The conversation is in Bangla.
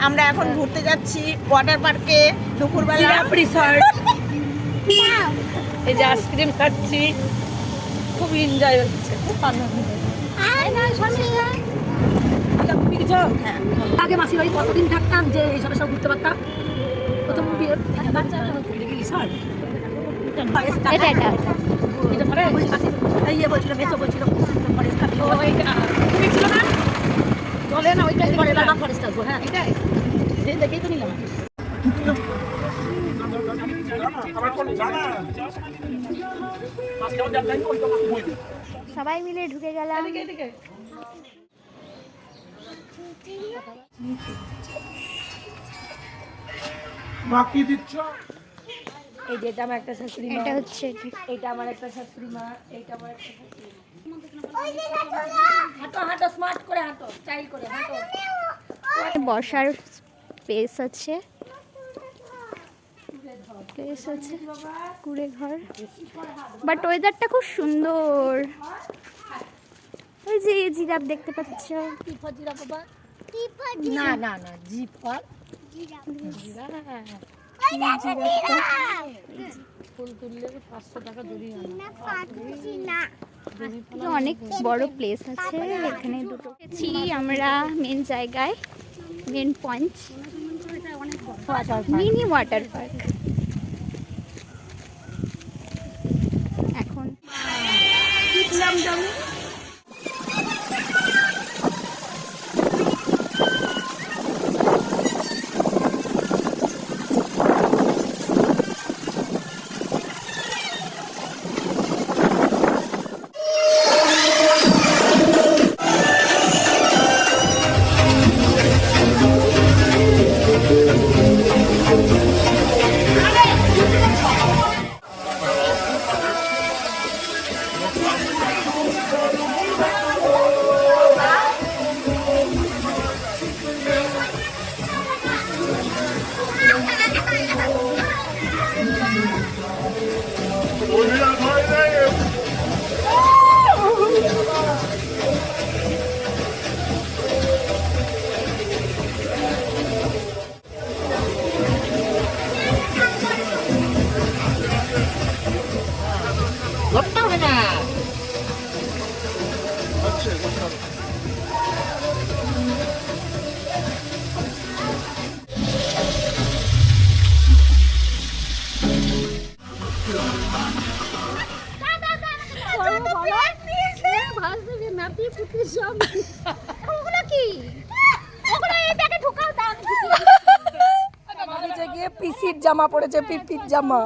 আমরা এখন ঘুরতে যাচ্ছি ওয়াটার পার্কে দুপুরবেলা। রিসর্ট এই যে আইসক্রিম খাচ্ছি, খুব এনজয় হচ্ছে, খুব আনন্দ। আগে মাসির বাড়ি কতদিন থাকতাম যে এইসব সব ঘুরতে পারতাম। প্রথম রিসর্ট এটা ইয়ে বলছিল, মেসো বলছিল ছিল না, চলে না ওইটাই করে ফরেস্ট আসবো। হ্যাঁ এটাই দেখেই তো নিলাম। সবাই মিলে ঢুকে গেলাম। বাকি দিচ্ছ? এই যে এটা আমার একটা শাশুড়ি মা, এটা হচ্ছে এটা আমার একটা শাশুড়ি মা, এইটা আমার একটা শাশুড়ি মা। হাঁটো হাঁটো, স্মার্ট করে হাঁটো, স্টাইল করে হাঁটো। বসার স্পেস আছে, কুড়ে ঘর, বাট ওয়েদারটা খুব সুন্দর। ওই যে জিরাফ দেখতে পাচ্ছ। না না না, জিপ কর। ফুল তুললে 500 টাকা জরিয়ে অনেক বড় প্লেস আছে এখানে। দুটো আমরা মেন জায়গায়, main point, mini water park. এখন পিসির জামা পড়েছে, পিপির জামা।